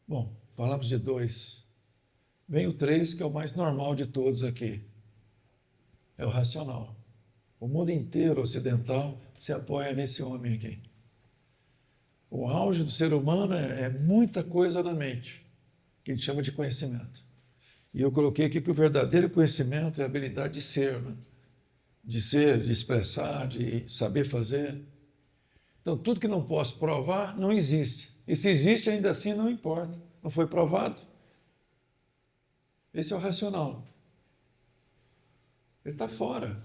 Bom, falamos de dois. Vem o três, que é o mais normal de todos aqui. É o racional. O mundo inteiro ocidental se apoia nesse homem aqui. O auge do ser humano é muita coisa na mente, que a gente chama de conhecimento. E eu coloquei aqui que o verdadeiro conhecimento é a habilidade de ser, né? De ser, de expressar, de saber fazer. Então, tudo que não posso provar não existe. E se existe, ainda assim, não importa. Não foi provado. Esse é o racional. Ele está fora.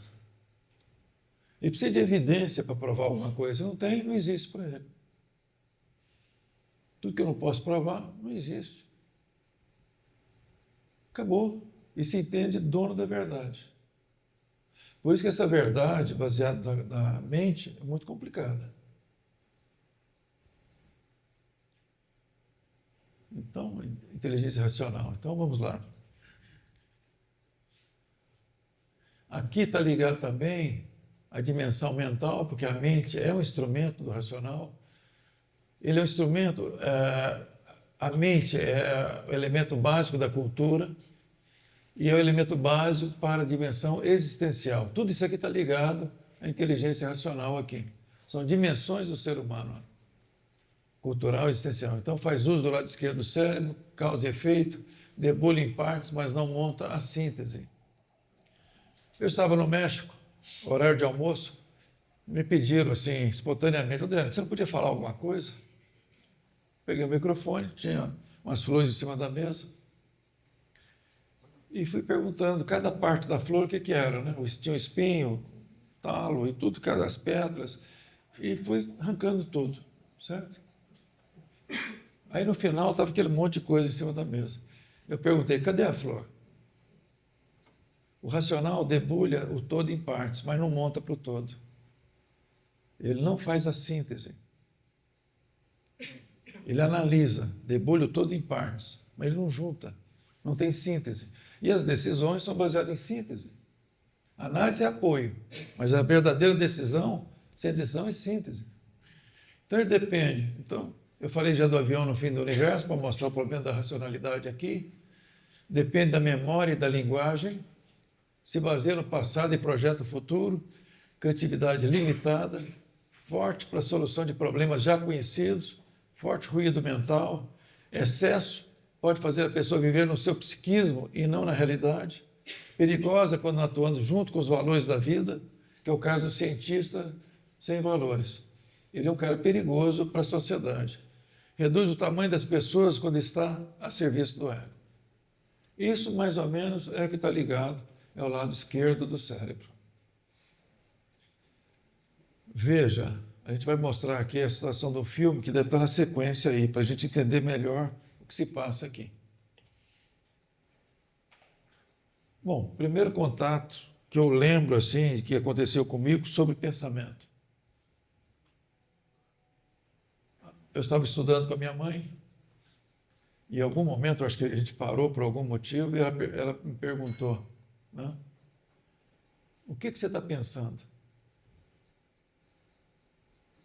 Ele precisa de evidência para provar alguma coisa. Não tem, não existe para ele. Tudo que eu não posso provar, não existe. Acabou. E se entende dono da verdade. Por isso que essa verdade, baseada na mente, é muito complicada. Então, inteligência racional. Então, vamos lá. Aqui está ligado também a dimensão mental, porque a mente é um instrumento do racional. Ele é um instrumento, a mente é o elemento básico da cultura e é o elemento básico para a dimensão existencial. Tudo isso aqui está ligado à inteligência racional aqui. São dimensões do ser humano, cultural e existencial. Então faz uso do lado esquerdo do cérebro, causa e efeito, debulha em partes, mas não monta a síntese. Eu estava no México, horário de almoço, me pediram assim, espontaneamente, Adriano, você não podia falar alguma coisa? Peguei o microfone, tinha umas flores em cima da mesa, e fui perguntando cada parte da flor o que era, né? Tinha um espinho, talo e tudo, cada as pedras, e fui arrancando tudo, certo? Aí no final estava aquele monte de coisa em cima da mesa. Eu perguntei, cadê a flor? O racional debulha o todo em partes, mas não monta para o todo. Ele não faz a síntese. Ele analisa, debulha o todo em partes, mas ele não junta, não tem síntese. E as decisões são baseadas em síntese. A análise é apoio, mas a verdadeira decisão, sem decisão, é síntese. Então ele depende. Então, eu falei já do avião no fim do universo, para mostrar o problema da racionalidade aqui. Depende da memória e da linguagem, se baseia no passado e projeta o futuro, criatividade limitada, forte para a solução de problemas já conhecidos, forte ruído mental, excesso pode fazer a pessoa viver no seu psiquismo e não na realidade, perigosa quando atuando junto com os valores da vida, que é o caso do cientista sem valores. Ele é um cara perigoso para a sociedade. Reduz o tamanho das pessoas quando está a serviço do ego. Isso, mais ou menos, é o que está ligado ao lado esquerdo do cérebro. Veja, a gente vai mostrar aqui a situação do filme, que deve estar na sequência aí, para a gente entender melhor o que se passa aqui. Bom, primeiro contato que eu lembro, assim, que aconteceu comigo sobre pensamento. Eu estava estudando com a minha mãe, e em algum momento, acho que a gente parou por algum motivo, e ela me perguntou, né, o que você está pensando?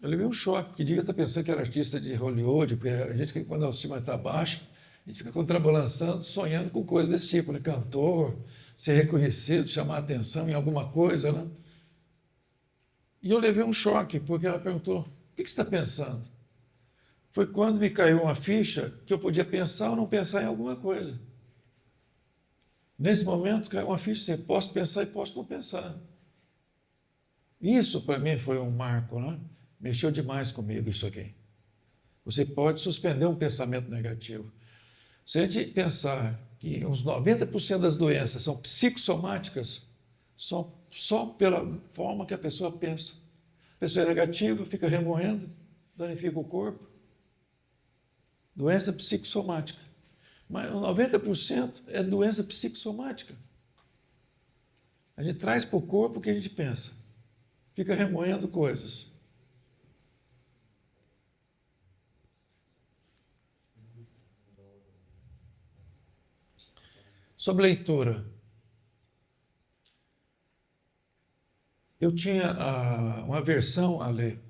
Eu levei um choque, porque devia estar pensando que era artista de Hollywood, porque a gente, quando a autoestima está baixa, a gente fica contrabalançando, sonhando com coisas desse tipo, né? Cantor, ser reconhecido, chamar atenção em alguma coisa, né? E eu levei um choque, porque ela perguntou, o que você está pensando? Foi quando me caiu uma ficha que eu podia pensar ou não pensar em alguma coisa. Nesse momento, caiu uma ficha assim, posso pensar e posso não pensar. Isso, para mim, foi um marco, né? Mexeu demais comigo isso aqui. Você pode suspender um pensamento negativo. Se a gente pensar que uns 90% das doenças são psicossomáticas, só pela forma que a pessoa pensa. A pessoa é negativa, fica remoendo, danifica o corpo. Doença psicossomática. Mas 90% é doença psicossomática. A gente traz para o corpo o que a gente pensa. Fica remoendo coisas. Sobre leitura. Eu tinha uma aversão a ler.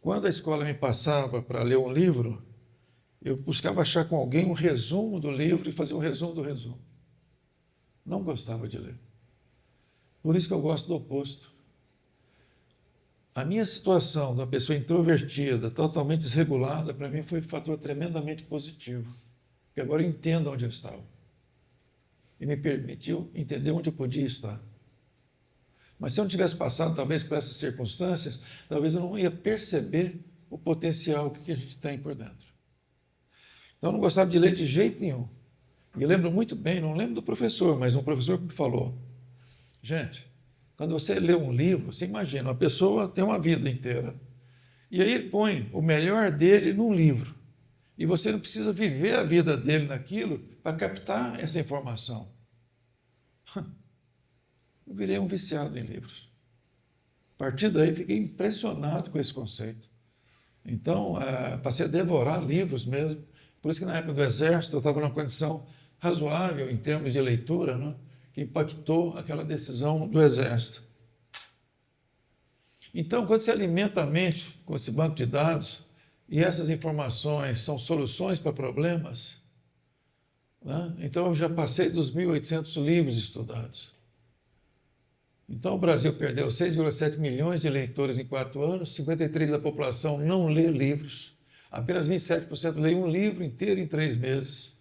Quando a escola me passava para ler um livro, Eu buscava achar com alguém um resumo do livro e fazer um resumo do resumo. Não gostava de ler. Por isso que eu gosto do oposto. A minha situação de uma pessoa introvertida, totalmente desregulada, para mim foi um fator tremendamente positivo. Porque agora eu entendo onde eu estava. E me permitiu entender onde eu podia estar. Mas se eu não tivesse passado, talvez, por essas circunstâncias, talvez eu não ia perceber o potencial que a gente tem por dentro. Então, eu não gostava de ler de jeito nenhum. E eu lembro muito bem, não lembro do professor, mas um professor que me falou, gente, quando você lê um livro, você imagina, uma pessoa tem uma vida inteira, e aí ele põe o melhor dele num livro, e você não precisa viver a vida dele naquilo para captar essa informação. Eu virei um viciado em livros. A partir daí, fiquei impressionado com esse conceito. Então, passei a devorar livros mesmo. Por isso que na época do Exército eu estava numa condição razoável em termos de leitura, né, que impactou aquela decisão do Exército. Então, quando você alimenta a mente com esse banco de dados, e essas informações são soluções para problemas, né, então eu já passei dos 1.800 livros estudados. Então, o Brasil perdeu 6,7 milhões de leitores em 4 anos, 53% da população não lê livros, apenas 27% lê um livro inteiro em 3 meses.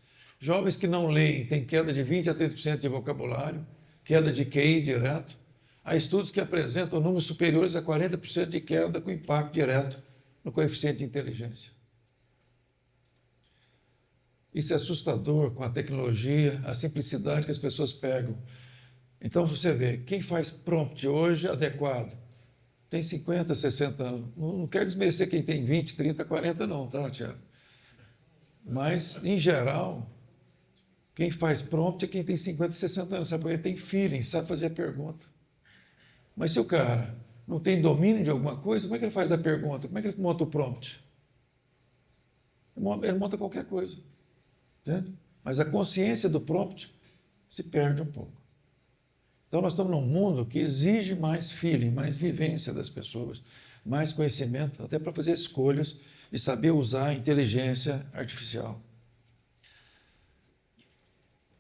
Jovens que não leem têm queda de 20% a 30% de vocabulário, queda de QI direto. Há estudos que apresentam números superiores a 40% de queda com impacto direto no coeficiente de inteligência. Isso é assustador com a tecnologia, a simplicidade que as pessoas pegam. Então, você vê, quem faz prompt hoje adequado tem 50, 60 anos. Não quero desmerecer quem tem 20, 30, 40 não, tá, Tiago? Mas, em geral, quem faz prompt é quem tem 50, 60 anos, sabe? Porque tem feeling, sabe fazer a pergunta. Mas se o cara não tem domínio de alguma coisa, como é que ele faz a pergunta? Como é que ele monta o prompt? Ele monta qualquer coisa. Entende? Mas a consciência do prompt se perde um pouco. Então, nós estamos num mundo que exige mais feeling, mais vivência das pessoas, mais conhecimento, até para fazer escolhas de saber usar a inteligência artificial.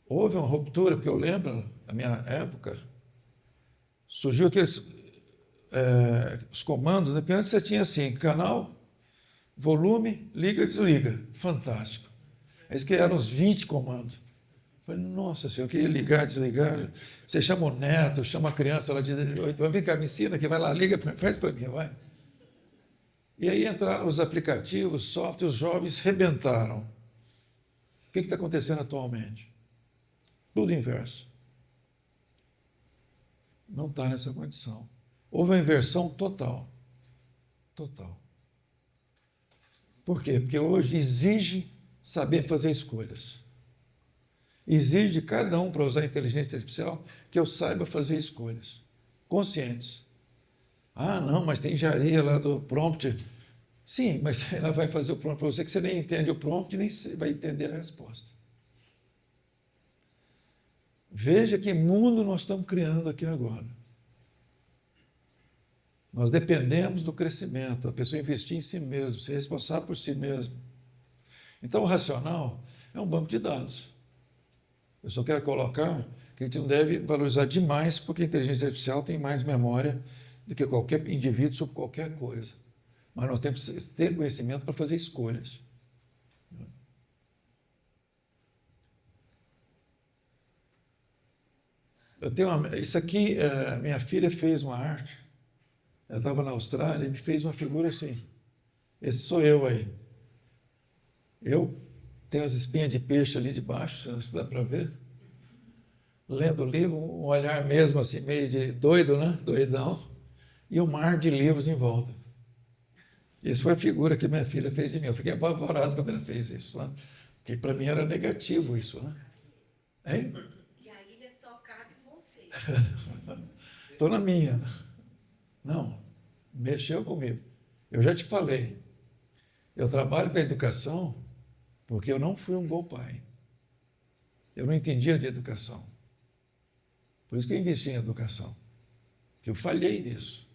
Houve uma ruptura, porque eu lembro, na minha época, surgiu aqueles os comandos, né? Porque antes você tinha assim, canal, volume, liga, desliga. Fantástico. Eles criaram uns 20 comandos. Eu falei, nossa senhora, eu queria ligar, desligar. Você chama o neto, chama a criança lá de 8 anos, vem cá, me ensina aqui, vai lá, liga, faz para mim, vai. E aí entraram os aplicativos, softwares, os jovens rebentaram. O que está acontecendo atualmente? Tudo inverso. Não está nessa condição. Houve uma inversão total. Total. Por quê? Porque hoje exige saber fazer escolhas. Exige de cada um, para usar a inteligência artificial, que eu saiba fazer escolhas conscientes. Ah, não, mas tem engenharia lá do prompt. Sim, mas ela vai fazer o prompt para você, que você nem entende o prompt, nem vai entender a resposta. Veja que mundo nós estamos criando aqui agora. Nós dependemos do crescimento, a pessoa investir em si mesma, ser responsável por si mesma. Então, o racional é um banco de dados. Eu só quero colocar que a gente não deve valorizar demais, porque a inteligência artificial tem mais memória do que qualquer indivíduo sobre qualquer coisa. Mas nós temos que ter conhecimento para fazer escolhas. Isso aqui, minha filha fez uma arte. Ela estava na Austrália e me fez uma figura assim. Esse sou eu aí. Eu tenho as espinhas de peixe ali debaixo, se dá para ver. Lendo o livro, um olhar mesmo assim, meio de doido, né? Doidão. E um mar de livros em volta. Essa foi a figura que minha filha fez de mim. Eu fiquei apavorado quando ela fez isso, né? Porque para mim era negativo isso, né? Hein? E a ilha só cabe você. Estou na minha. Não, mexeu comigo. Eu já te falei, eu trabalho com a educação porque eu não fui um bom pai. Eu não entendia de educação. Por isso que eu investi em educação. Que eu falhei nisso.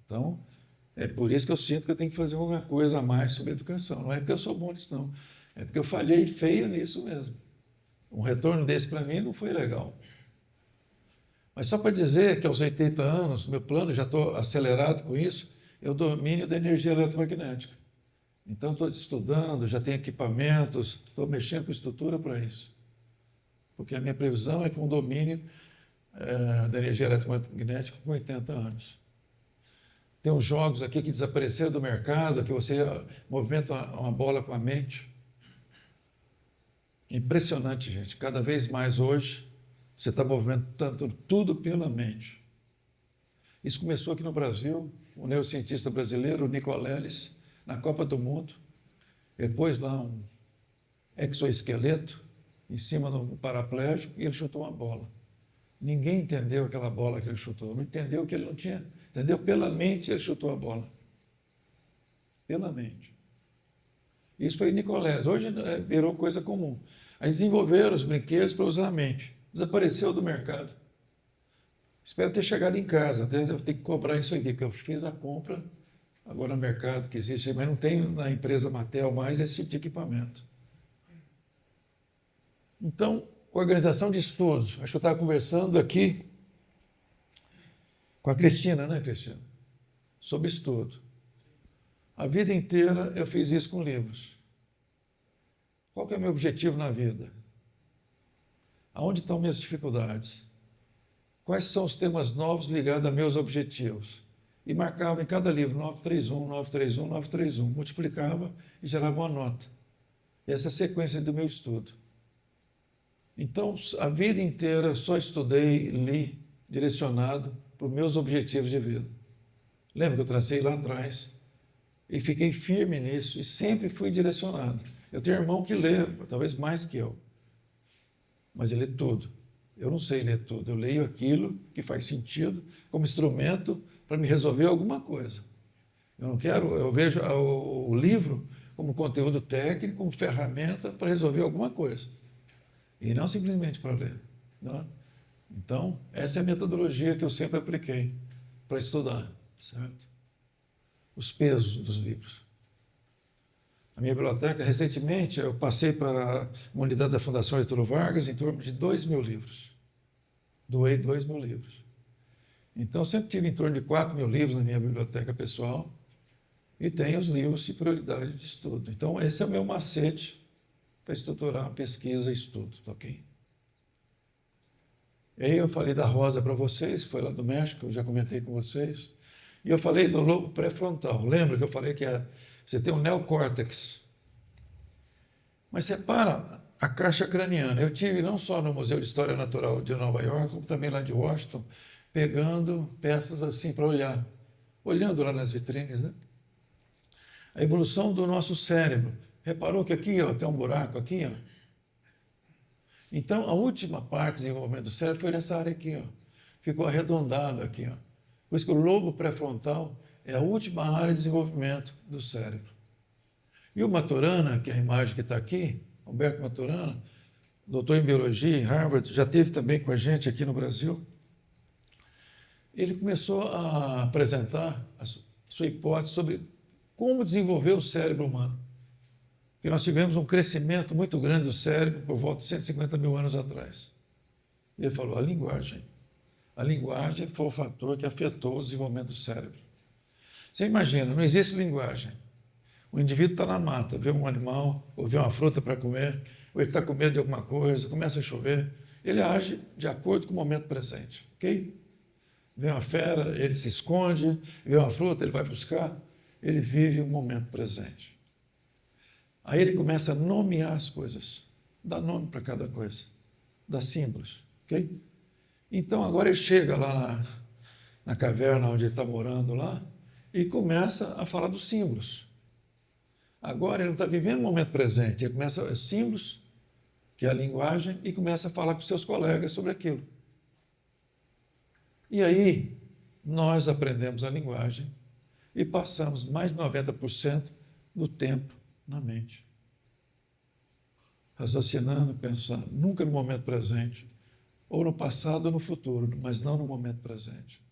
Então, É por isso que eu sinto que eu tenho que fazer alguma coisa a mais sobre educação. Não é porque eu sou bom nisso, não. É porque eu falhei feio nisso mesmo. Um retorno desse para mim não foi legal. Mas só para dizer que aos 80 anos, meu plano, já estou acelerado com isso, é o domínio da energia eletromagnética. Então, estou estudando, já tenho equipamentos, estou mexendo com estrutura para isso. Porque a minha previsão é com o domínio da energia eletromagnética com 80 anos. Tem uns jogos aqui que desapareceram do mercado, que você movimenta uma bola com a mente. Impressionante, gente. Cada vez mais hoje, você está movimentando tudo pela mente. Isso começou aqui no Brasil, o neurocientista brasileiro, o Nicoleles, na Copa do Mundo. Ele pôs lá um exoesqueleto em cima de um paraplégico e ele chutou uma bola. Ninguém entendeu aquela bola que ele chutou, não entendeu que ele não tinha, entendeu? Pela mente ele chutou a bola. Pela mente. Isso foi Nicoleles. Hoje virou coisa comum. Aí desenvolveram os brinquedos para usar a mente. Desapareceu do mercado. Espero ter chegado em casa. Eu tenho que cobrar isso aqui, porque eu fiz a compra agora no mercado que existe, mas não tem na empresa Mattel mais esse tipo de equipamento. Então, organização de estudos. Acho que eu estava conversando aqui com a Cristina, né, Cristina? Sobre estudo. A vida inteira eu fiz isso com livros. Qual que é o meu objetivo na vida? Aonde estão minhas dificuldades? Quais são os temas novos ligados a meus objetivos? E marcava em cada livro 931, 931, 931, multiplicava e gerava uma nota. Essa é a sequência do meu estudo. Então, a vida inteira eu só estudei, li, direcionado para os meus objetivos de vida. Lembra que eu tracei lá atrás? E fiquei firme nisso e sempre fui direcionado. Eu tenho um irmão que lê, talvez mais que eu, mas ele lê tudo. Eu não sei ler tudo, eu leio aquilo que faz sentido como instrumento para me resolver alguma coisa. Eu não quero, eu vejo o livro como conteúdo técnico, como ferramenta para resolver alguma coisa. E não simplesmente para ler. Não? Então, essa é a metodologia que eu sempre apliquei para estudar, certo? Os pesos dos livros. A minha biblioteca, recentemente, eu passei para uma unidade da Fundação Getúlio Vargas em torno de 2.000 livros. Doei 2.000 livros. Então, sempre tive em torno de 4.000 livros na minha biblioteca pessoal e tenho os livros de prioridade de estudo. Então, esse é o meu macete para estruturar a pesquisa e estudo, tá ok? E aí eu falei da rosa para vocês, que foi lá do México, eu já comentei com vocês. E eu falei do lobo pré-frontal. Lembra que eu falei que você tem um neocórtex. Mas separa a caixa craniana. Eu tive não só no Museu de História Natural de Nova York, como também lá de Washington, pegando peças assim para olhar. Olhando lá nas vitrines, né? A evolução do nosso cérebro. Reparou que aqui ó, tem um buraco aqui? Ó? Então, a última parte do desenvolvimento do cérebro foi nessa área aqui. Ó. Ficou arredondado aqui. Ó. Por isso que o lobo pré-frontal é a última área de desenvolvimento do cérebro. E o Maturana, que é a imagem que está aqui, Humberto Maturana, doutor em biologia em Harvard, já esteve também com a gente aqui no Brasil, ele começou a apresentar a sua hipótese sobre como desenvolver o cérebro humano. Porque nós tivemos um crescimento muito grande do cérebro por volta de 150 mil anos atrás. E ele falou, a linguagem. A linguagem foi o fator que afetou o desenvolvimento do cérebro. Você imagina, não existe linguagem. O indivíduo está na mata, vê um animal, ou vê uma fruta para comer, ou ele está com medo de alguma coisa, começa a chover, ele age de acordo com o momento presente, ok? Vê uma fera, ele se esconde, vê uma fruta, ele vai buscar, ele vive o momento presente. Aí ele começa a nomear as coisas, dá nome para cada coisa, dá símbolos, ok? Então agora ele chega lá na caverna onde ele está morando lá e começa a falar dos símbolos. Agora ele não está vivendo o momento presente, ele começa os símbolos, que é a linguagem, e começa a falar com seus colegas sobre aquilo. E aí nós aprendemos a linguagem e passamos mais de 90% do tempo na mente. Raciocinando, pensando, nunca no momento presente, ou no passado ou no futuro, mas não no momento presente.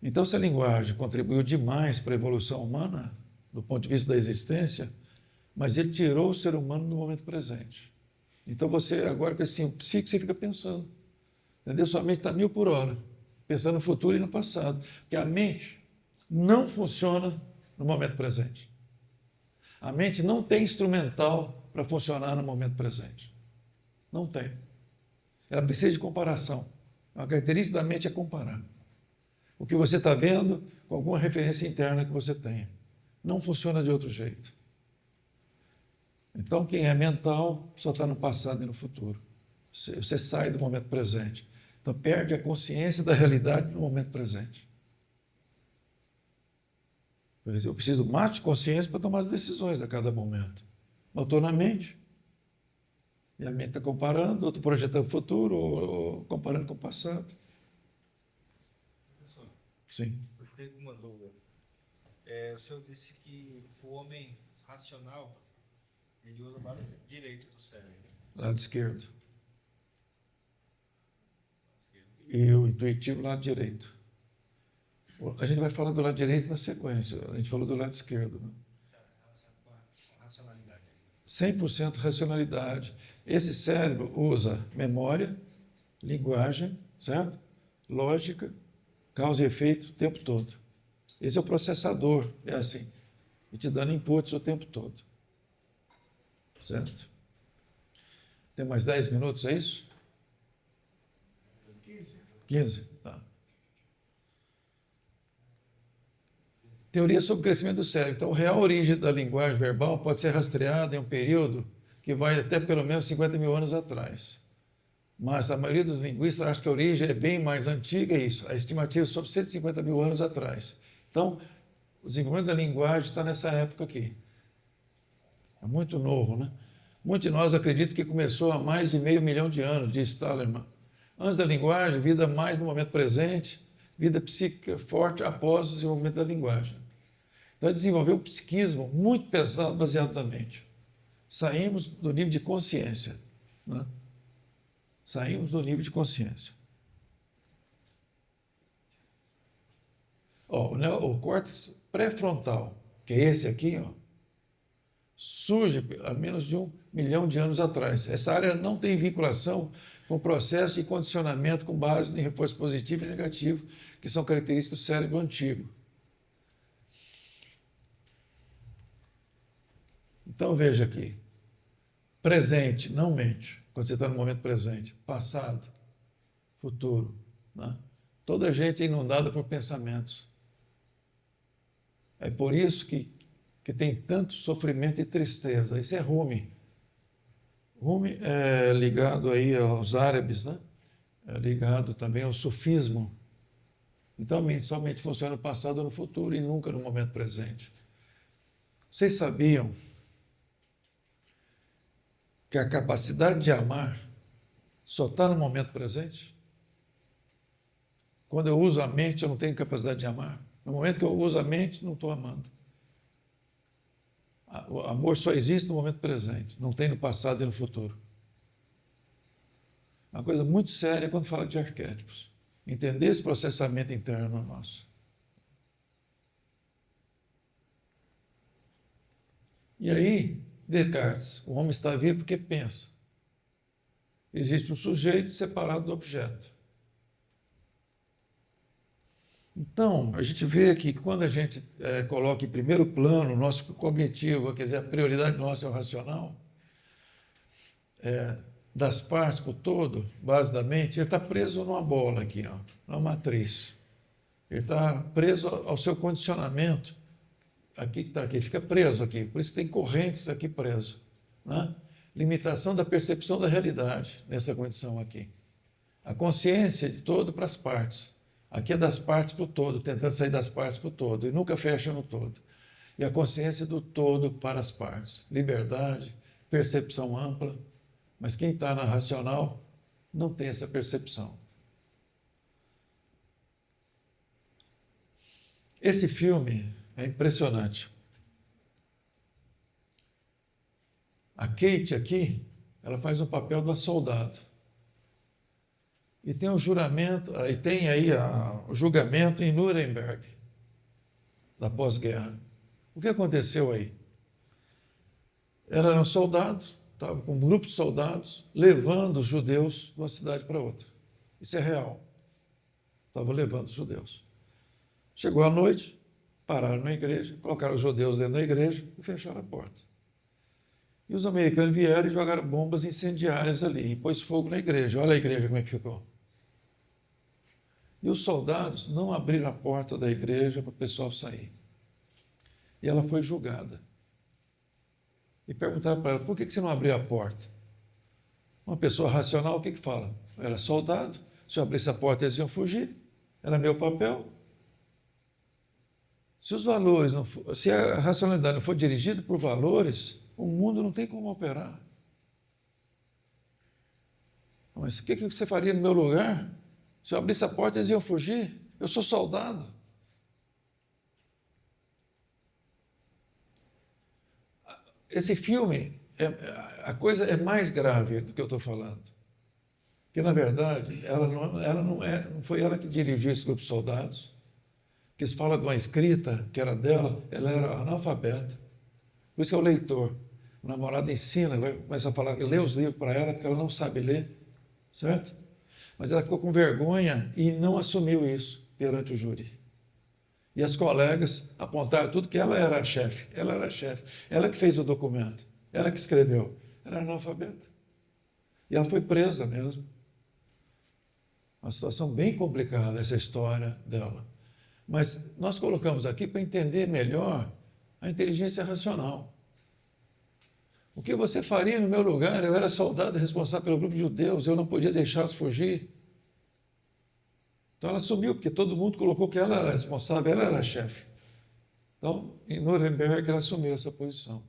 Então, se a linguagem contribuiu demais para a evolução humana, do ponto de vista da existência, mas ele tirou o ser humano do momento presente. Então, você, agora com esse psique, você fica pensando. Entendeu? Sua mente está 1000 por hora, pensando no futuro e no passado. Porque a mente não funciona no momento presente. A mente não tem instrumental para funcionar no momento presente. Não tem. Ela precisa de comparação. Uma característica da mente é comparar o que você está vendo com alguma referência interna que você tenha. Não funciona de outro jeito. Então, quem é mental só está no passado e no futuro. Você sai do momento presente. Então, perde a consciência da realidade no momento presente. Por exemplo, eu preciso do máximo de consciência para tomar as decisões a cada momento. Mas eu estou na mente. E a mente está comparando, ou estou projetando o futuro, ou comparando com o passado. Professor, Sim. eu fiquei com uma dúvida. O senhor disse que o homem racional, ele usa o lado direito do cérebro. Lado esquerdo. E o intuitivo, lado direito. A gente vai falar do lado direito na sequência. A gente falou do lado esquerdo. Né? Com a racionalidade. 100% racionalidade. Esse cérebro usa memória, linguagem, certo? Lógica, causa e efeito o tempo todo. Esse é o processador, é assim, e te dando inputs o tempo todo. Certo? Tem mais 10 minutos, é isso? 15? Tá. Teoria sobre o crescimento do cérebro. Então, a real origem da linguagem verbal pode ser rastreada em um período que vai até pelo menos 50 mil anos atrás. Mas a maioria dos linguistas acha que a origem é bem mais antiga, isso. A estimativa é sobre 150 mil anos atrás. Então, o desenvolvimento da linguagem está nessa época aqui. É muito novo, né? Muitos de nós acreditam que começou há mais de 500 mil de anos, diz Tallerman. Antes da linguagem, vida mais no momento presente, vida psíquica forte após o desenvolvimento da linguagem. Então, desenvolveu um psiquismo muito pesado baseado na mente. Saímos do nível de consciência. Né? Saímos do nível de consciência. O córtex pré-frontal, que é esse aqui, surge há menos de 1 milhão de anos atrás. Essa área não tem vinculação com o processo de condicionamento com base em reforço positivo e negativo, que são características do cérebro antigo. Então, veja aqui. Presente, não mente, quando você está no momento presente. Passado, futuro. Né? Toda a gente é inundada por pensamentos. É por isso que tem tanto sofrimento e tristeza. Isso é Rumi. Rumi é ligado aí aos árabes, né? É ligado também ao sufismo. Então, a mente somente funciona no passado ou no futuro e nunca no momento presente. Vocês sabiam que a capacidade de amar só está no momento presente? Quando eu uso a mente, eu não tenho capacidade de amar. No momento que eu uso a mente, não estou amando. O amor só existe no momento presente, não tem no passado e no futuro. Uma coisa muito séria quando fala de arquétipos. Entender esse processamento interno nosso. E aí, Descartes, o homem está vivo porque pensa. Existe um sujeito separado do objeto. Então, a gente vê que quando a gente coloca em primeiro plano o nosso cognitivo, quer dizer, a prioridade nossa é o racional, das partes para o todo, base da mente, ele está preso numa bola aqui, numa matriz. Ele está preso ao seu condicionamento. Aqui que está aqui, ele fica preso aqui, por isso tem correntes aqui preso. Né? Limitação da percepção da realidade nessa condição aqui. A consciência de todo para as partes. Aqui é das partes para o todo, tentando sair das partes para o todo, e nunca fecha no todo. E a consciência do todo para as partes. Liberdade, percepção ampla, mas quem está na racional não tem essa percepção. Esse filme é impressionante. A Kate aqui, ela faz o papel de uma soldado. E tem o juramento, e tem aí o julgamento em Nuremberg, da pós-guerra. O que aconteceu aí? Eram soldados, estava com um grupo de soldados levando os judeus de uma cidade para outra. Isso é real. Estava levando os judeus. Chegou a noite, pararam na igreja, colocaram os judeus dentro da igreja e fecharam a porta. E os americanos vieram e jogaram bombas incendiárias ali, e pôs fogo na igreja. Olha a igreja como é que ficou. E os soldados não abriram a porta da igreja para o pessoal sair. E ela foi julgada. E perguntaram para ela, por que você não abriu a porta? Uma pessoa racional, o que fala? Eu era soldado, se eu abrisse a porta eles iam fugir, era meu papel. Se os valores não for, se a racionalidade não for dirigida por valores, o mundo não tem como operar. Mas o que você faria no meu lugar? Se eu abrisse a porta, eles iam fugir. Eu sou soldado. Esse filme, a coisa é mais grave do que eu estou falando. Porque, na verdade, não foi ela que dirigiu esse grupo de soldados. Que se fala de uma escrita que era dela, ela era analfabeta. Por isso que é o leitor. O namorado ensina, começa a falar, lê os livros para ela, porque ela não sabe ler, certo? Mas ela ficou com vergonha e não assumiu isso perante o júri. E as colegas apontaram tudo que ela era a chefe. Ela era a chefe. Ela que fez o documento. Ela que escreveu. Ela era analfabeta. E ela foi presa mesmo. Uma situação bem complicada, essa história dela. Mas nós colocamos aqui para entender melhor a inteligência racional. O que você faria no meu lugar? Eu era soldado responsável pelo grupo de judeus, eu não podia deixá-los fugir. Então ela assumiu, porque todo mundo colocou que ela era responsável, ela era a chefe. Então, em Nuremberg, ela assumiu essa posição.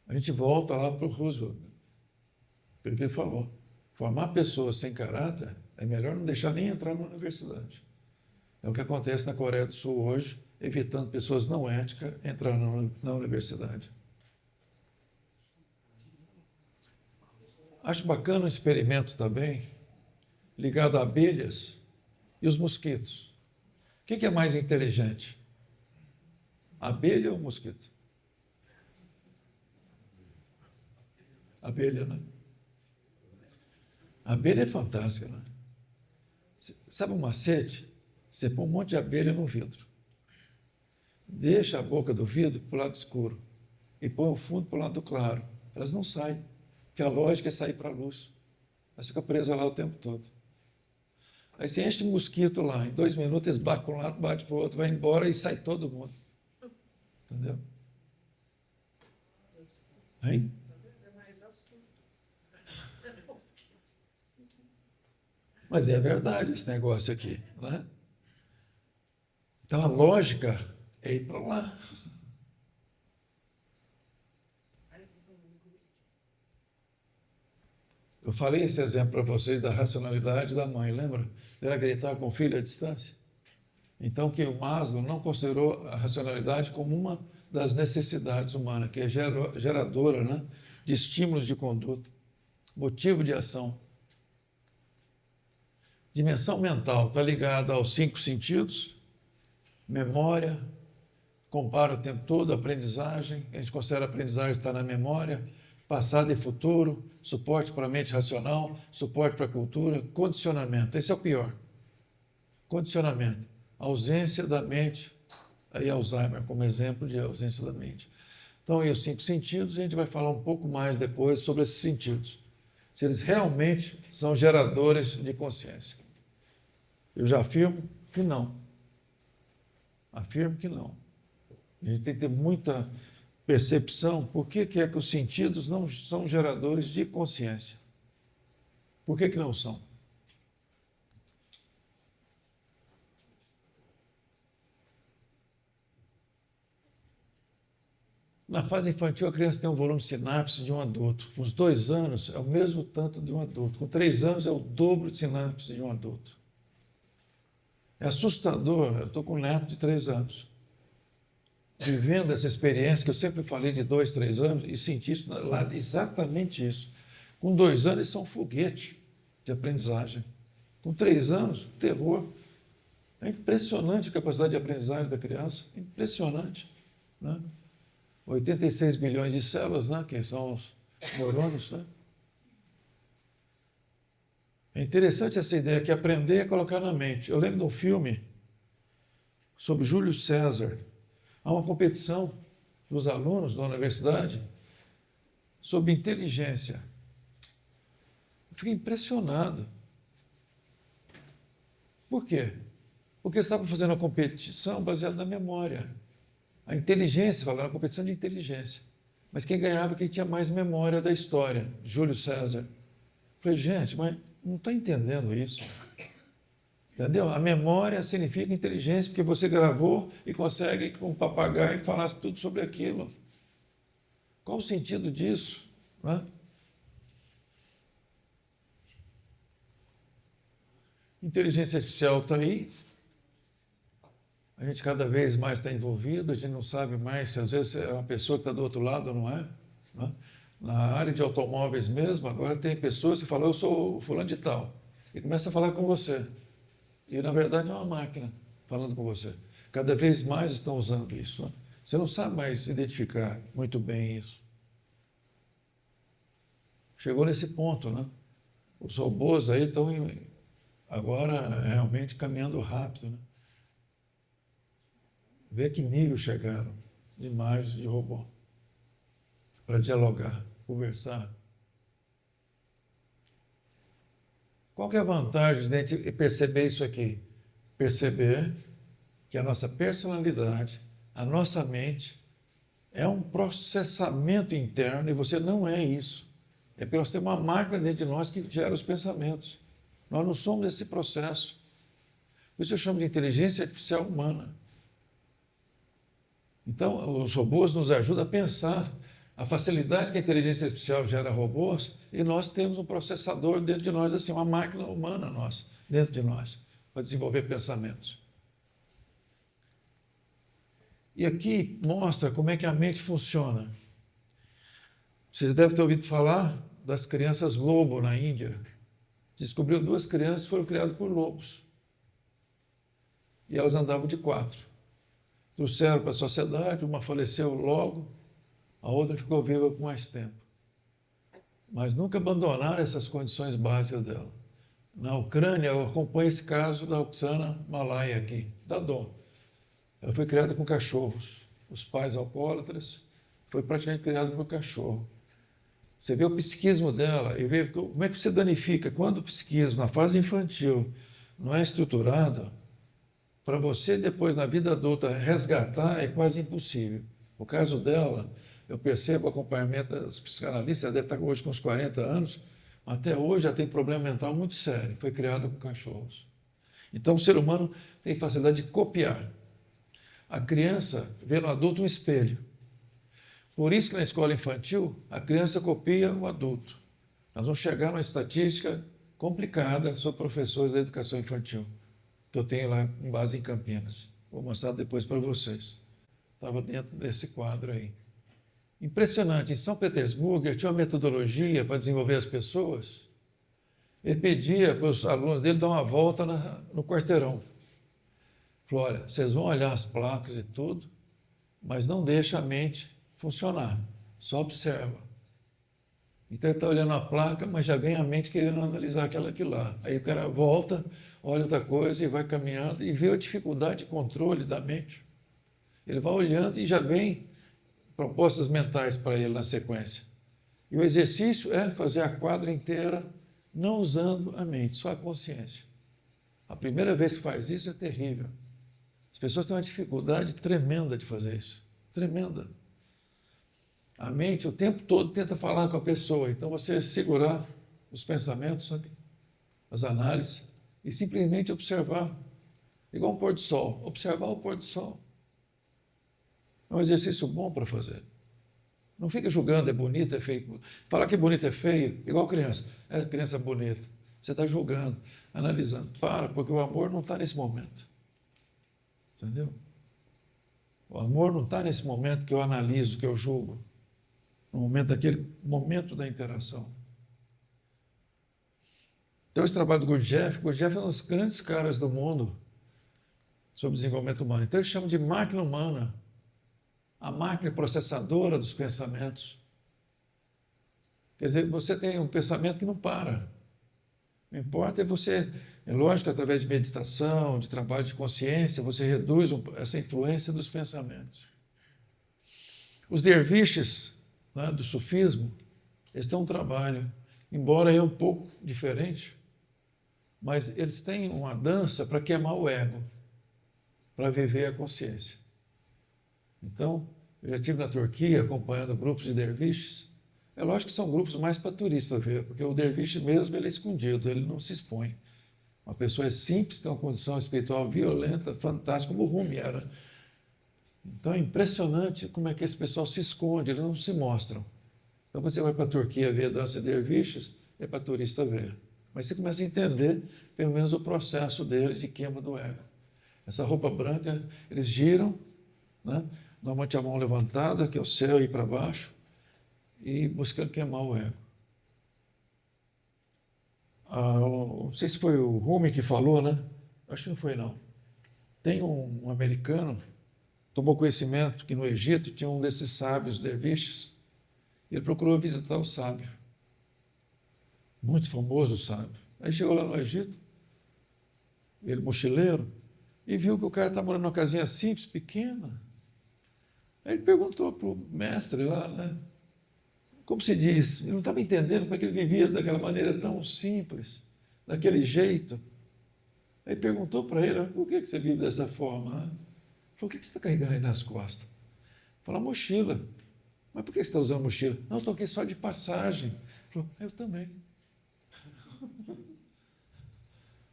A gente volta lá para o Roosevelt. Ele falou, formar pessoas sem caráter é melhor não deixar nem entrar na universidade. É o que acontece na Coreia do Sul hoje, evitando pessoas não éticas entrar na universidade. Acho bacana um experimento também, ligado a abelhas e os mosquitos. O que é mais inteligente? A abelha ou o mosquito? A abelha, né? A abelha é fantástica, né? Sabe um macete? Você põe um monte de abelha no vidro. Deixa a boca do vidro para o lado escuro e põe o fundo para o lado claro. Elas não saem, porque a lógica é sair para a luz. Elas ficam presas lá o tempo todo. Aí você enche de mosquito lá, em 2 minutos eles batem para um lado, batem para o outro, vai embora e sai todo mundo. Entendeu? Hein? Mas é verdade esse negócio aqui, não é? Então a lógica é ir para lá. Eu falei esse exemplo para vocês da racionalidade da mãe, lembra? Ela gritar com o filho à distância. Então, que o Maslow não considerou a racionalidade como uma das necessidades humanas, que é geradora, né, de estímulos de conduta, motivo de ação. Dimensão mental está ligada aos 5 sentidos, memória, compara o tempo todo, aprendizagem, a gente considera a aprendizagem estar na memória, passado e futuro, suporte para a mente racional, suporte para a cultura, condicionamento. Esse é o pior. Condicionamento. Ausência da mente, aí Alzheimer como exemplo de ausência da mente. Então, aí os 5 sentidos, a gente vai falar um pouco mais depois sobre esses sentidos. Se eles realmente são geradores de consciência. Eu já afirmo que não. Afirmo que não. A gente tem que ter muita percepção por que é que os sentidos não são geradores de consciência. Por que não são? Na fase infantil, a criança tem um volume de sinapse de um adulto. Com os 2 anos, é o mesmo tanto de um adulto. Com 3 anos, é o dobro de sinapse de um adulto. É assustador. Eu estou com um neto de 3 anos. Vivendo essa experiência, que eu sempre falei de 2, 3 anos, e senti isso lá, exatamente isso. Com 2 anos, eles são um foguete de aprendizagem. Com 3 anos, terror. É impressionante a capacidade de aprendizagem da criança, impressionante. Né? 86 bilhões de células, né? Que são os neurônios. Né? É interessante essa ideia que aprender é colocar na mente. Eu lembro de um filme sobre Júlio César. Há uma competição dos alunos da universidade sobre inteligência. Eu fiquei impressionado. Por quê? Porque eles estavam fazendo uma competição baseada na memória. A inteligência, falaram, uma competição de inteligência. Mas quem ganhava é quem tinha mais memória da história, Júlio César. Eu falei, gente, mas não está entendendo isso. Entendeu? A memória significa inteligência, porque você gravou e consegue, com um papagaio, falar tudo sobre aquilo. Qual o sentido disso? Né? Inteligência artificial está aí. A gente cada vez mais está envolvido, a gente não sabe mais se às vezes é uma pessoa que está do outro lado ou não é. Né? Na área de automóveis mesmo, agora tem pessoas que falam, eu sou o fulano de tal, e começa a falar com você. E, na verdade, é uma máquina falando com você. Cada vez mais estão usando isso. Né? Você não sabe mais identificar muito bem isso. Chegou nesse ponto, né? Os robôs aí estão agora realmente caminhando rápido, né? Vê que nível chegaram de imagens de robô para dialogar, conversar. Qual que é a vantagem de a gente perceber isso aqui? Perceber que a nossa personalidade, a nossa mente, é um processamento interno e você não é isso. É porque nós temos uma máquina dentro de nós que gera os pensamentos. Nós não somos esse processo. Por isso eu chamo de inteligência artificial humana. Então, os robôs nos ajudam a pensar a facilidade que a inteligência artificial gera robôs, e nós temos um processador dentro de nós, assim, uma máquina humana nossa, dentro de nós, para desenvolver pensamentos. E aqui mostra como é que a mente funciona. Vocês devem ter ouvido falar das crianças lobo na Índia. Descobriu 2 crianças que foram criadas por lobos. E elas andavam de 4. Trouxeram para a sociedade, uma faleceu logo, a outra ficou viva por mais tempo. Mas nunca abandonaram essas condições básicas dela. Na Ucrânia, eu acompanho esse caso da Oksana Malaya aqui, da dó. Ela foi criada com cachorros. Os pais alcoólatras, foi praticamente criada por cachorro. Você vê o psiquismo dela e vê como é que você danifica. Quando o psiquismo, na fase infantil, não é estruturado, para você depois, na vida adulta, resgatar é quase impossível. O caso dela, eu percebo o acompanhamento dos psicanalistas, ela deve estar hoje com uns 40 anos, até hoje já tem problema mental muito sério, foi criada com cachorros. Então o ser humano tem facilidade de copiar. A criança vê no adulto um espelho. Por isso que na escola infantil, a criança copia o adulto. Nós vamos chegar numa estatística complicada sobre professores da educação infantil, que eu tenho lá com base em Campinas. Vou mostrar depois para vocês. Estava dentro desse quadro aí. Impressionante. Em São Petersburgo, ele tinha uma metodologia para desenvolver as pessoas. Ele pedia para os alunos dele dar uma volta no quarteirão. Falou, olha, vocês vão olhar as placas e tudo, mas não deixa a mente funcionar, só observa. Então ele está olhando a placa, mas já vem a mente querendo analisar aquilo lá. Aí o cara volta, olha outra coisa e vai caminhando e vê a dificuldade de controle da mente. Ele vai olhando e já vem propostas mentais para ele na sequência. E o exercício é fazer a quadra inteira não usando a mente, só a consciência. A primeira vez que faz isso é terrível. As pessoas têm uma dificuldade tremenda de fazer isso. Tremenda. A mente o tempo todo tenta falar com a pessoa, então você segurar os pensamentos, sabe? As análises, e simplesmente observar. Igual um pôr do sol, observar o pôr do sol. É um exercício bom para fazer. Não fica julgando, é bonito, é feio. Falar que bonito é feio, igual criança. É criança bonita. Você está julgando, analisando. Para, porque o amor não está nesse momento. Entendeu? O amor não está nesse momento que eu analiso, que eu julgo. No momento daquele momento da interação. Então, esse trabalho do Gurdjieff é um dos grandes caras do mundo sobre desenvolvimento humano. Então, ele chama de máquina humana, a máquina processadora dos pensamentos. Quer dizer, você tem um pensamento que não para. Não importa, é lógico, através de meditação, de trabalho de consciência, você reduz essa influência dos pensamentos. Os derviches, né, do sufismo, eles têm um trabalho, embora é um pouco diferente, mas eles têm uma dança para queimar o ego, para viver a consciência. Então, eu já estive na Turquia acompanhando grupos de derviches. É lógico que são grupos mais para turista ver, porque o derviche mesmo ele é escondido, ele não se expõe. Uma pessoa é simples, tem uma condição espiritual violenta, fantástica, como o Rumi era. Então é impressionante como é que esse pessoal se esconde, eles não se mostram. Então quando você vai para a Turquia ver a dança de derviches, é para turista ver. Mas você começa a entender, pelo menos, o processo deles de queima do ego. Essa roupa branca, eles giram, né? Normalmente a mão levantada, que é o céu, e para baixo, e buscando queimar o ego. Não sei se foi o Rumi que falou, né? Acho que não foi, não. Tem um americano, tomou conhecimento que no Egito tinha um desses sábios derviches, e ele procurou visitar o sábio. Muito famoso o sábio. Aí chegou lá no Egito, ele mochileiro, e viu que o cara está morando numa casinha simples, pequena. Aí ele perguntou para o mestre lá, né? Como se diz, ele não estava entendendo como é que ele vivia daquela maneira tão simples, daquele jeito. Aí perguntou para ele, por que você vive dessa forma? Né? Ele falou, o que você está carregando aí nas costas? Ele falou, a mochila. Mas por que você está usando mochila? Não, eu estou aqui só de passagem. Ele falou, eu também.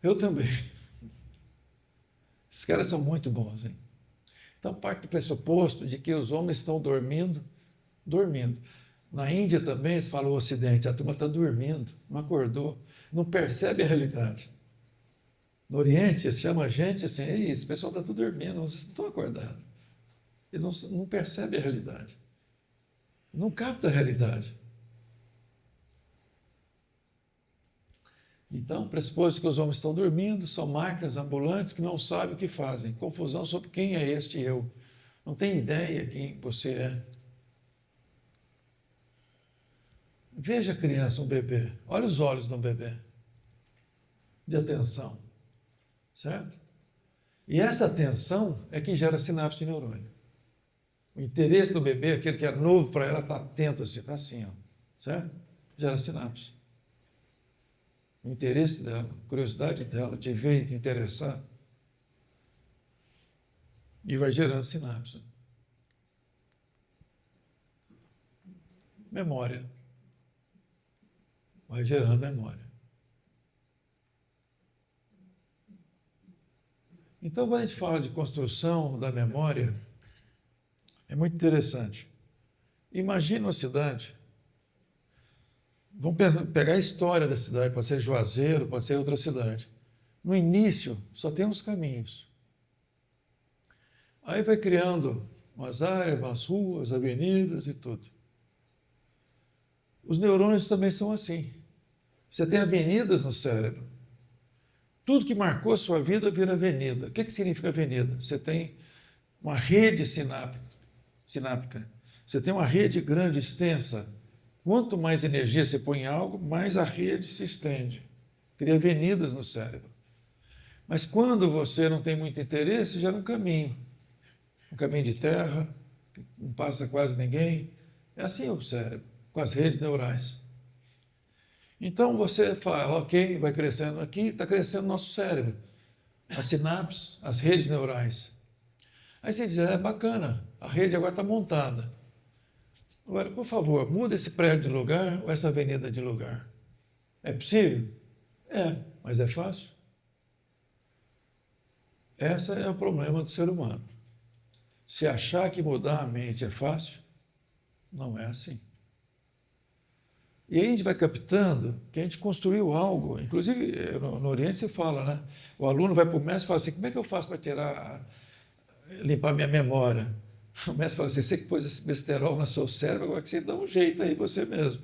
Eu também. Esses caras são muito bons, hein? Então, parte do pressuposto de que os homens estão dormindo. Na Índia também, eles falam o Ocidente, a turma está dormindo, não acordou, não percebe a realidade. No Oriente, eles chamam a gente assim, ei, esse pessoal está tudo dormindo, vocês não estão acordados. Eles não percebem a realidade. Não captam a realidade. Então, pressuposto que os homens estão dormindo, são máquinas ambulantes que não sabem o que fazem. Confusão sobre quem é este eu. Não tem ideia quem você é. Veja a criança, um bebê. Olha os olhos de um bebê. De atenção. Certo? E essa atenção é que gera sinapse de neurônio. O interesse do bebê, aquele que é novo para ela, está atento assim, está assim, ó. Certo? Gera sinapse. O interesse dela, a curiosidade dela, de ver, de interessar. E vai gerando sinapse. Memória. Vai gerando memória. Então, quando a gente fala de construção da memória, é muito interessante. Imagina uma cidade. Vamos pegar a história da cidade, pode ser Juazeiro, pode ser outra cidade. No início, só tem uns caminhos. Aí vai criando umas áreas, umas ruas, avenidas e tudo. Os neurônios também são assim. Você tem avenidas no cérebro. Tudo que marcou a sua vida vira avenida. O que significa avenida? Você tem uma rede sináptica. Você tem uma rede grande, extensa. Quanto mais energia você põe em algo, mais a rede se estende. Cria avenidas no cérebro. Mas quando você não tem muito interesse, gera um caminho. Um caminho de terra, que não passa quase ninguém. É assim o cérebro, com as redes neurais. Então você fala, ok, vai crescendo aqui, está crescendo o nosso cérebro. As sinapses, as redes neurais. Aí você diz, é bacana, a rede agora está montada. Agora, por favor, muda esse prédio de lugar ou essa avenida de lugar. É possível? É, mas é fácil? Esse é o problema do ser humano. Se achar que mudar a mente é fácil, não é assim. E aí a gente vai captando que a gente construiu algo. Inclusive, no Oriente se fala, né? O aluno vai para o mestre e fala assim, como é que eu faço para limpar minha memória? O mestre fala assim, você que pôs esse besterol no seu cérebro, agora que você dá um jeito aí você mesmo.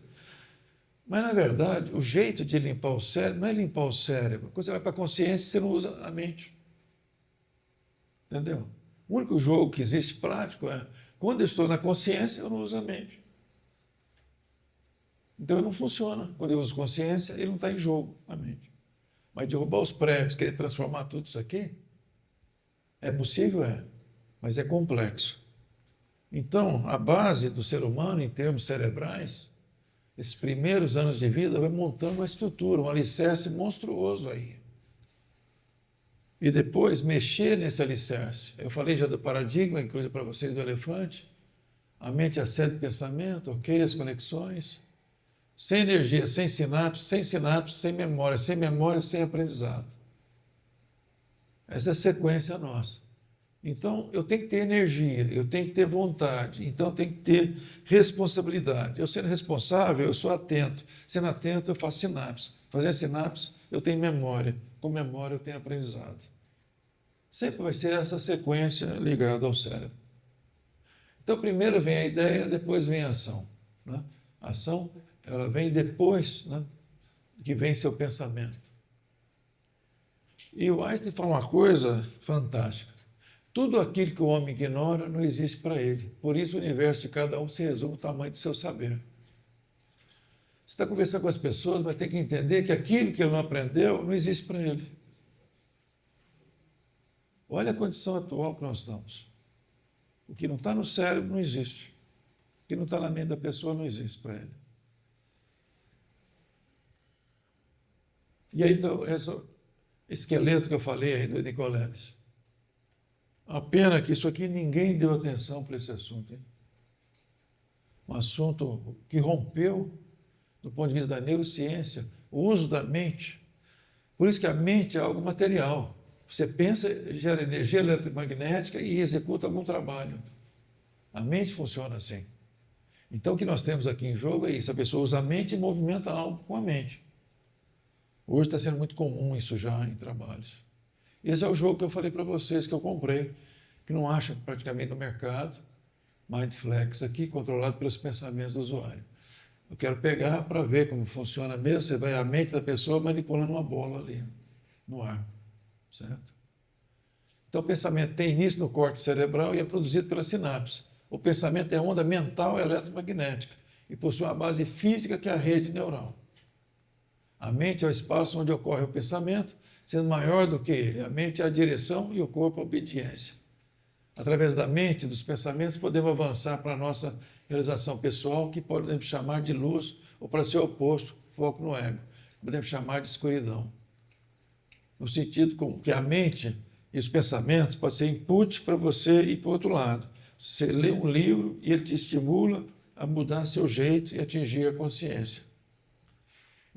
Mas, na verdade, o jeito de limpar o cérebro não é limpar o cérebro. Quando você vai para a consciência, você não usa a mente. Entendeu? O único jogo que existe prático é, quando eu estou na consciência, eu não uso a mente. Então, ele não funciona. Quando eu uso consciência, ele não está em jogo, a mente. Mas derrubar os prédios, querer transformar tudo isso aqui, é possível? É. Mas é complexo. Então, a base do ser humano, em termos cerebrais, esses primeiros anos de vida, vai montando uma estrutura, um alicerce monstruoso aí. E depois mexer nesse alicerce. Eu falei já do paradigma, inclusive para vocês, do elefante. A mente é a sede do pensamento, ok, as conexões. Sem energia, sem sinapse, sem memória, sem aprendizado. Essa é a sequência nossa. Então, eu tenho que ter energia, eu tenho que ter vontade, então eu tenho que ter responsabilidade. Eu sendo responsável, eu sou atento. Sendo atento, eu faço sinapse. Fazendo sinapse, eu tenho memória. Com memória, eu tenho aprendizado. Sempre vai ser essa sequência ligada ao cérebro. Então, primeiro vem a ideia, depois vem a ação. Né? A ação, ela vem depois, né, que vem seu pensamento. E o Einstein fala uma coisa fantástica. Tudo aquilo que o homem ignora não existe para ele. Por isso o universo de cada um se resume ao tamanho do seu saber. Você está conversando com as pessoas, mas tem que entender que aquilo que ele não aprendeu não existe para ele. Olha a condição atual que nós estamos. O que não está no cérebro não existe. O que não está na mente da pessoa não existe para ele. E aí, então, esse esqueleto que eu falei aí do Nicoleles. A pena que isso aqui ninguém deu atenção para esse assunto. Hein? Um assunto que rompeu, do ponto de vista da neurociência, o uso da mente. Por isso que a mente é algo material. Você pensa, gera energia eletromagnética e executa algum trabalho. A mente funciona assim. Então, o que nós temos aqui em jogo é isso. A pessoa usa a mente e movimenta algo com a mente. Hoje está sendo muito comum isso já em trabalhos. Esse é o jogo que eu falei para vocês, que eu comprei, que não acha praticamente no mercado, Mindflex aqui, controlado pelos pensamentos do usuário. Eu quero pegar para ver como funciona mesmo, você vai a mente da pessoa manipulando uma bola ali, no ar, certo? Então o pensamento tem início no córtex cerebral e é produzido pela sinapse. O pensamento é onda mental eletromagnética e possui uma base física que é a rede neural. A mente é o espaço onde ocorre o pensamento, sendo maior do que ele. A mente é a direção e o corpo a obediência. Através da mente e dos pensamentos, podemos avançar para a nossa realização pessoal, que podemos chamar de luz, ou para ser oposto, foco no ego, podemos chamar de escuridão. No sentido que a mente e os pensamentos podem ser input para você ir para o outro lado. Você lê um livro e ele te estimula a mudar seu jeito e atingir a consciência.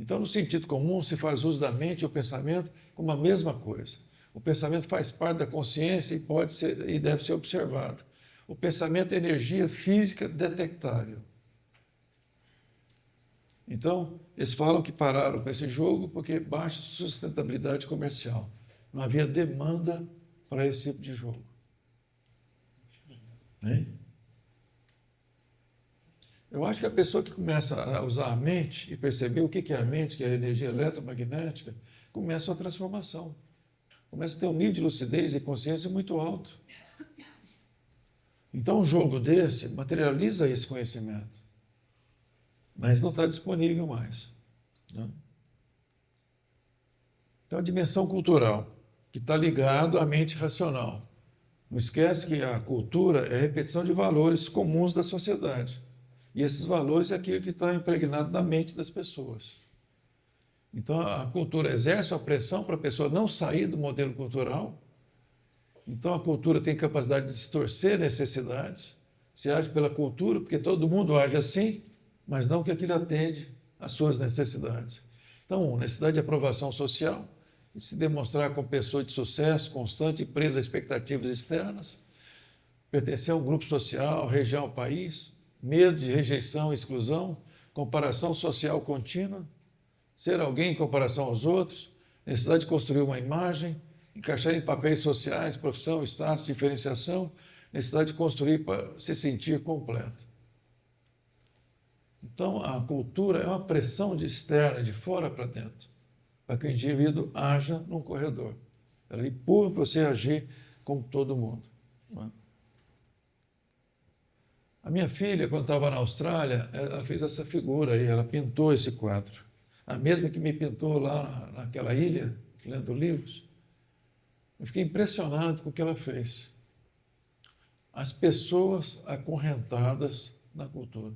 Então, no sentido comum, se faz uso da mente e o pensamento como a mesma coisa. O pensamento faz parte da consciência e pode ser e deve ser observado. O pensamento é energia física detectável. Então, eles falam que pararam com esse jogo porque baixa sustentabilidade comercial. Não havia demanda para esse tipo de jogo. Hein? Eu acho que a pessoa que começa a usar a mente e perceber o que é a mente, que é a energia eletromagnética, começa uma transformação. Começa a ter um nível de lucidez e consciência muito alto. Então, um jogo desse materializa esse conhecimento, mas não está disponível mais. Né? Então, a dimensão cultural, que está ligado à mente racional. Não esquece que a cultura é a repetição de valores comuns da sociedade. E esses valores é aquilo que está impregnado na mente das pessoas. Então, a cultura exerce a pressão para a pessoa não sair do modelo cultural. Então, a cultura tem capacidade de distorcer necessidades. Se age pela cultura, porque todo mundo age assim, mas não que aquilo atende às suas necessidades. Então, necessidade de aprovação social, de se demonstrar como pessoa de sucesso constante e presa a expectativas externas, pertencer a um grupo social, região, país, medo de rejeição e exclusão, comparação social contínua, ser alguém em comparação aos outros, necessidade de construir uma imagem, encaixar em papéis sociais, profissão, status, diferenciação, necessidade de construir para se sentir completo. Então, a cultura é uma pressão de externa, de fora para dentro, para que o indivíduo haja num corredor. Ela empurra para você agir como todo mundo. Não é? A minha filha, quando estava na Austrália, ela fez essa figura aí, ela pintou esse quadro. A mesma que me pintou lá naquela ilha, lendo livros. Eu fiquei impressionado com o que ela fez. As pessoas acorrentadas na cultura.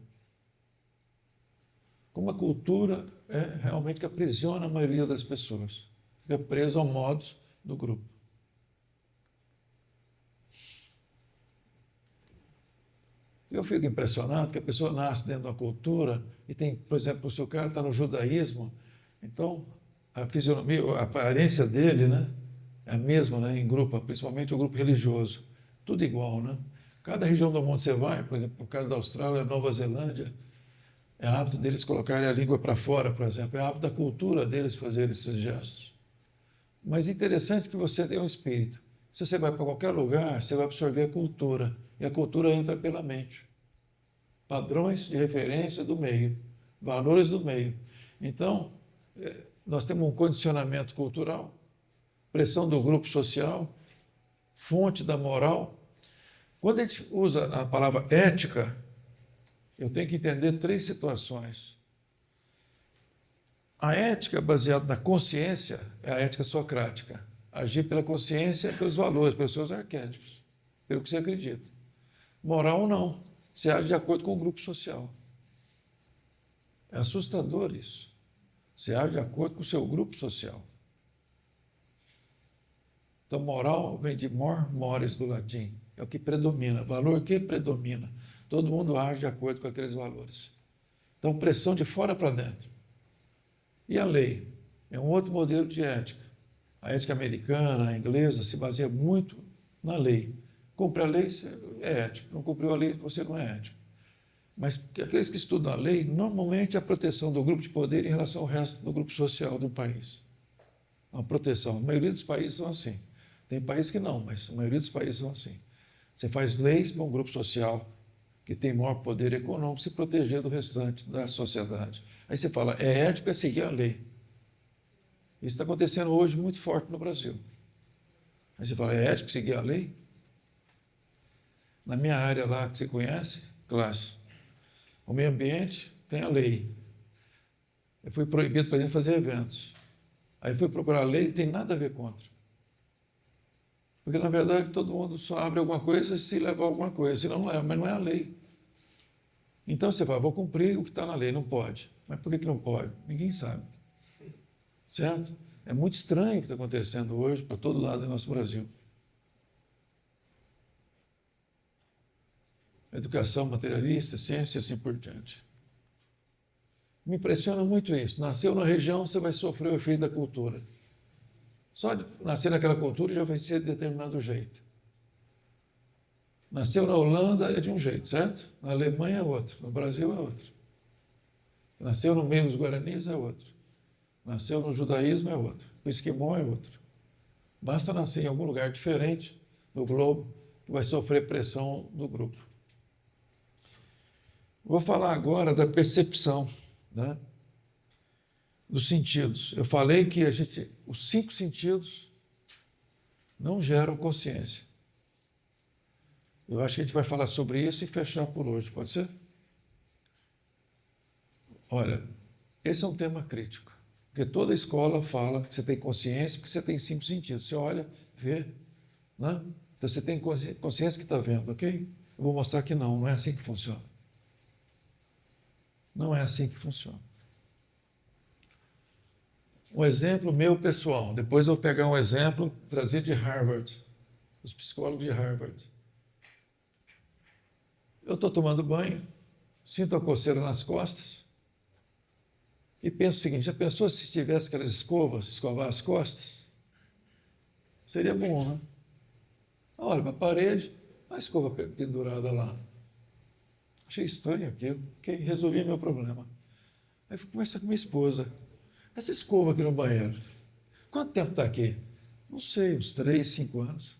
Como a cultura é realmente que aprisiona a maioria das pessoas. Fica preso ao modos do grupo. Eu fico impressionado que a pessoa nasce dentro de uma cultura e tem, por exemplo, se o cara está no judaísmo, então a fisionomia, a aparência dele, né, é a mesma, né, em grupo, principalmente o grupo religioso. Tudo igual, né? Cada região do mundo você vai, por exemplo, no caso da Austrália, Nova Zelândia, é hábito deles colocarem a língua para fora, por exemplo, é hábito da cultura deles fazer esses gestos. Mas interessante que você tem um espírito. Se você vai para qualquer lugar, você vai absorver a cultura. E a cultura entra pela mente. Padrões de referência do meio, valores do meio. Então, nós temos um condicionamento cultural, pressão do grupo social, fonte da moral. Quando a gente usa a palavra ética, eu tenho que entender 3 situações. A ética baseada na consciência é a ética socrática. Agir pela consciência, pelos valores, pelos seus arquétipos, pelo que você acredita. Moral, não. Você age de acordo com o grupo social. É assustador isso. Você age de acordo com o seu grupo social. Então, moral vem de mores, do latim. É o que predomina. Valor que predomina. Todo mundo age de acordo com aqueles valores. Então, pressão de fora para dentro. E a lei? É um outro modelo de ética. A ética americana, a inglesa, se baseia muito na lei. Cumpre a lei, você é ético. Não cumpriu a lei, você não é ético. Mas aqueles que estudam a lei, normalmente é a proteção do grupo de poder em relação ao resto do grupo social do país. Uma proteção. A maioria dos países são assim. Tem países que não, mas a maioria dos países são assim. Você faz leis para um grupo social que tem maior poder econômico se proteger do restante da sociedade. Aí você fala, é ético é seguir a lei. Isso está acontecendo hoje muito forte no Brasil. Aí você fala, é ético seguir a lei? Na minha área lá, que você conhece, classe, o meio ambiente tem a lei. Eu fui proibido, por exemplo, fazer eventos. Aí fui procurar a lei e tem nada a ver contra. Porque, na verdade, todo mundo só abre alguma coisa se levar alguma coisa, senão não é, mas não é a lei. Então você fala, vou cumprir o que está na lei, não pode. Mas por que não pode? Ninguém sabe. Certo? É muito estranho o que está acontecendo hoje para todo lado do nosso Brasil. Educação materialista, ciência e assim por diante. Me impressiona muito isso. Nasceu na região, você vai sofrer o efeito da cultura. Só de nascer naquela cultura já vai ser de determinado jeito. Nasceu na Holanda é de um jeito, certo? Na Alemanha é outro, no Brasil é outro. Nasceu no meio dos guaranis é outro. Nasceu no judaísmo é outro. O esquimó é outro. Basta nascer em algum lugar diferente do globo que vai sofrer pressão do grupo. Vou falar agora da percepção, né? Dos sentidos. Eu falei que os 5 sentidos não geram consciência. Eu acho que a gente vai falar sobre isso e fechar por hoje, pode ser? Olha, esse é um tema crítico, porque toda escola fala que você tem consciência porque você tem 5 sentidos. Você olha, vê, né? Então você tem consciência que está vendo, ok? Eu vou mostrar que não é assim que funciona. Não é assim que funciona. Um exemplo meu pessoal, depois eu vou pegar um exemplo trazido de Harvard, os psicólogos de Harvard. Eu estou tomando banho, sinto a coceira nas costas e penso o seguinte, já pensou se tivesse aquelas escovas, escovar as costas? Seria bom, né? Olha para a parede, a escova pendurada lá. Achei estranho aquilo, ok, resolvi meu problema. Aí fui conversar com minha esposa. Essa escova aqui no banheiro, quanto tempo está aqui? Não sei, uns 3, 5 anos.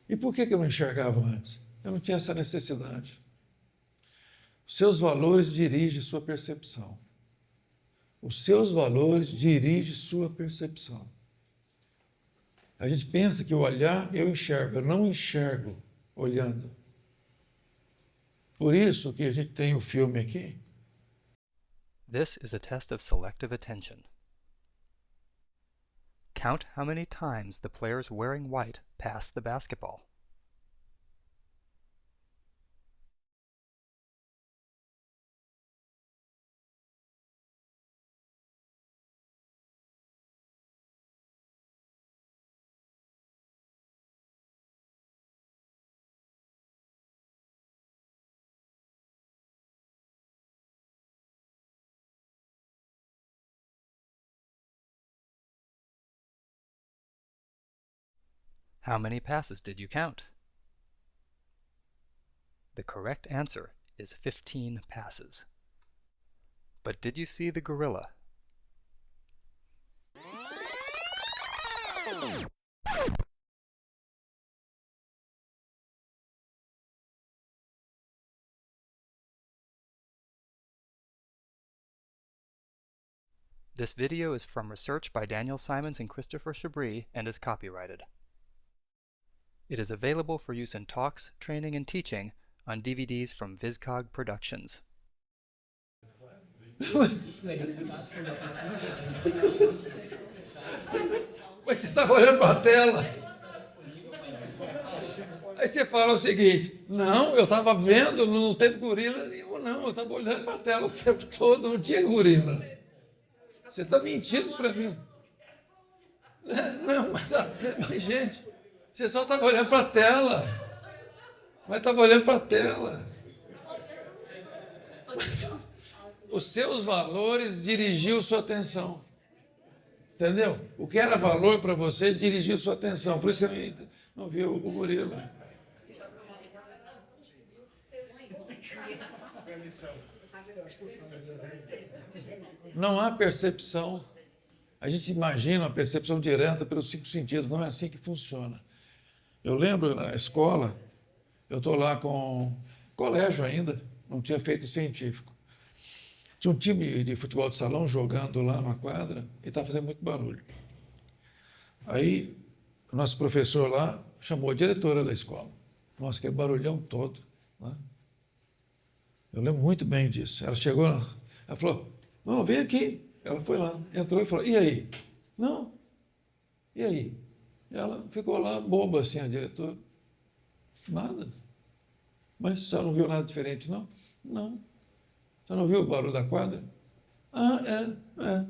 E por que eu não enxergava antes? Eu não tinha essa necessidade. Os seus valores dirigem sua percepção. Os seus valores dirigem sua percepção. A gente pensa que o olhar eu enxergo, eu não enxergo olhando. Por isso que a gente tem o filme aqui. This is a test of selective attention. Count how many times the players wearing white pass the basketball. How many passes did you count? The correct answer is 15 passes. But did you see the gorilla? This video is from research by Daniel Simons and Christopher Chabris and is copyrighted. It is available for use in talks, training, and teaching on DVDs from VisCog Productions. Mas você estava olhando para a tela. Aí você fala o seguinte, não, eu estava vendo, não teve gorila nenhum, não, eu estava olhando para a tela o tempo todo, não tinha gorila. Você está mentindo para mim. Não, mas gente, você só estava olhando para a tela. Mas estava olhando para a tela. Mas, os seus valores dirigiu sua atenção. Entendeu? O que era valor para você dirigiu sua atenção. Por isso você não viu o gorila. Não há percepção. A gente imagina a percepção direta pelos 5 sentidos. Não é assim que funciona. Eu lembro na escola, eu estou lá com colégio ainda, não tinha feito científico. Tinha um time de futebol de salão jogando lá na quadra e estava fazendo muito barulho. Aí, o nosso professor lá chamou a diretora da escola. Nossa, aquele barulhão todo. Né? Eu lembro muito bem disso. Ela chegou, ela falou, não, vem aqui. Ela foi lá, entrou e falou, e aí? Não. E aí? E ela ficou lá boba assim, a diretora. Nada. Mas você não viu nada diferente, não? Não. Você não viu o barulho da quadra? Ah, é.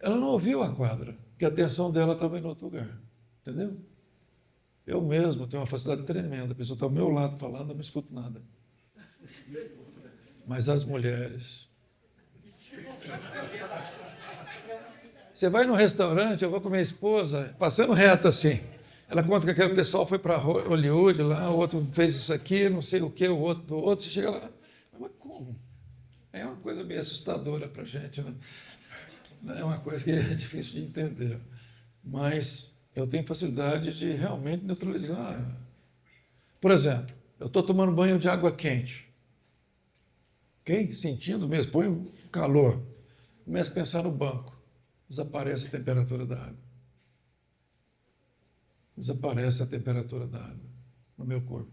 Ela não ouviu a quadra, porque a atenção dela estava em outro lugar. Entendeu? Eu mesmo tenho uma facilidade tremenda. A pessoa está ao meu lado falando, eu não escuto nada. Mas as mulheres... Você vai num restaurante, eu vou com minha esposa, passando reto assim. Ela conta que aquele pessoal foi para Hollywood, lá, o outro fez isso aqui, não sei o quê, o outro, você chega lá. Mas como? É uma coisa meio assustadora para a gente, né? É uma coisa que é difícil de entender. Mas eu tenho facilidade de realmente neutralizar. Por exemplo, eu estou tomando banho de água quente. Ok? Sentindo mesmo, põe o calor. Começo a pensar no banco. Desaparece a temperatura da água. Desaparece a temperatura da água no meu corpo.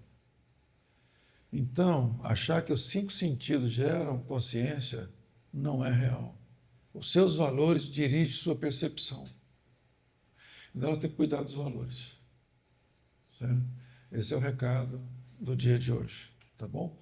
Então, achar que os 5 sentidos geram consciência não é real. Os seus valores dirigem sua percepção. Então, ela tem que cuidar dos valores. Certo? Esse é o recado do dia de hoje. Tá bom?